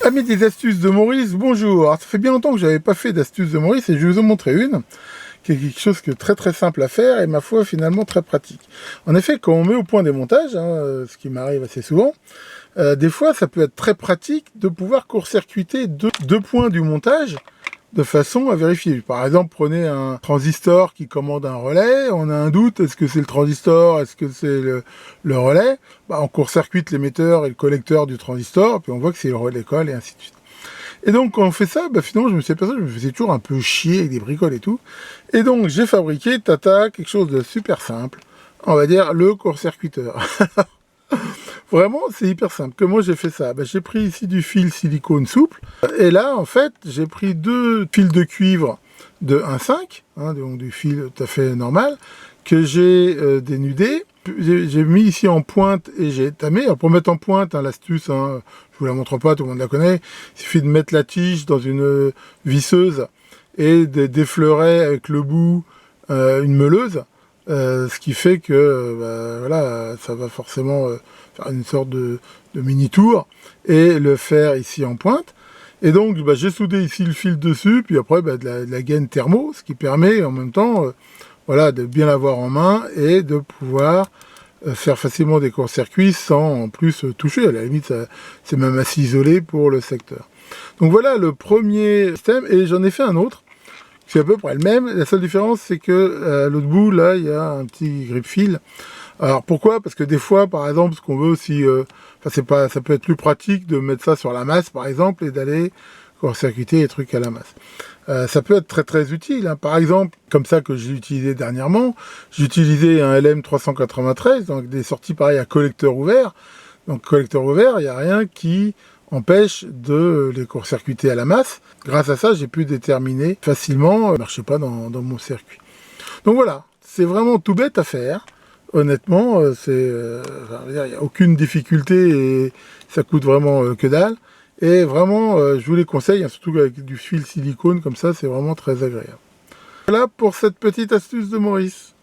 Amis des astuces de Maurice, bonjour. Alors, ça fait bien longtemps que je n'avais pas fait d'astuces de Maurice et je vais vous en montrer une, qui est quelque chose que très simple à faire et ma foi finalement très pratique. En effet, quand on met au point des montages, ce qui m'arrive assez souvent, des fois ça peut être très pratique de pouvoir court-circuiter deux points du montage de façon à vérifier. Par exemple, prenez un transistor qui commande un relais, on a un doute, est-ce que c'est le transistor, est-ce que c'est le relais? On court-circuite l'émetteur et le collecteur du transistor, puis on voit que c'est le relais colle et ainsi de suite. Et donc quand on fait ça, finalement je me suis aperçu que je me faisais toujours un peu chier avec des bricoles et tout. Et donc j'ai fabriqué, quelque chose de super simple, on va dire le court-circuiteur. Vraiment, c'est hyper simple. Comment j'ai fait ça? J'ai pris ici du fil silicone souple. Et là, en fait, j'ai pris deux fils de cuivre de 1,5, donc du fil tout à fait normal, que j'ai dénudé. J'ai mis ici en pointe et j'ai tamé. Alors pour mettre en pointe, l'astuce, je vous la montre pas, tout le monde la connaît. Il suffit de mettre la tige dans une visseuse et d'effleurer avec le bout une meuleuse. Ce qui fait que voilà, ça va forcément faire une sorte de mini tour et le faire ici en pointe. Et donc j'ai soudé ici le fil dessus, puis après de la gaine thermo, ce qui permet en même temps voilà, de bien l'avoir en main et de pouvoir faire facilement des courts-circuits sans en plus toucher. À la limite, c'est même assez isolé pour le secteur. Donc voilà le premier système, et j'en ai fait un autre. C'est à peu près le même. La seule différence, c'est que à l'autre bout, là, il y a un petit grip-fil. Alors pourquoi? Parce que des fois, par exemple, ce qu'on veut aussi, ça peut être plus pratique de mettre ça sur la masse, par exemple, et d'aller court-circuiter les trucs à la masse. Ça peut être très utile. Par exemple, comme ça que j'ai utilisé dernièrement, j'ai utilisé un LM393, donc des sorties pareilles à collecteur ouvert. Donc collecteur ouvert, il n'y a rien qui empêche de les court-circuiter à la masse. Grâce à ça, j'ai pu déterminer facilement, ne marchait pas dans mon circuit. Donc voilà, c'est vraiment tout bête à faire. Honnêtement, il n'y a aucune difficulté et ça coûte vraiment que dalle. Et vraiment, je vous les conseille, surtout avec du fil silicone comme ça, c'est vraiment très agréable. Voilà pour cette petite astuce de Maurice.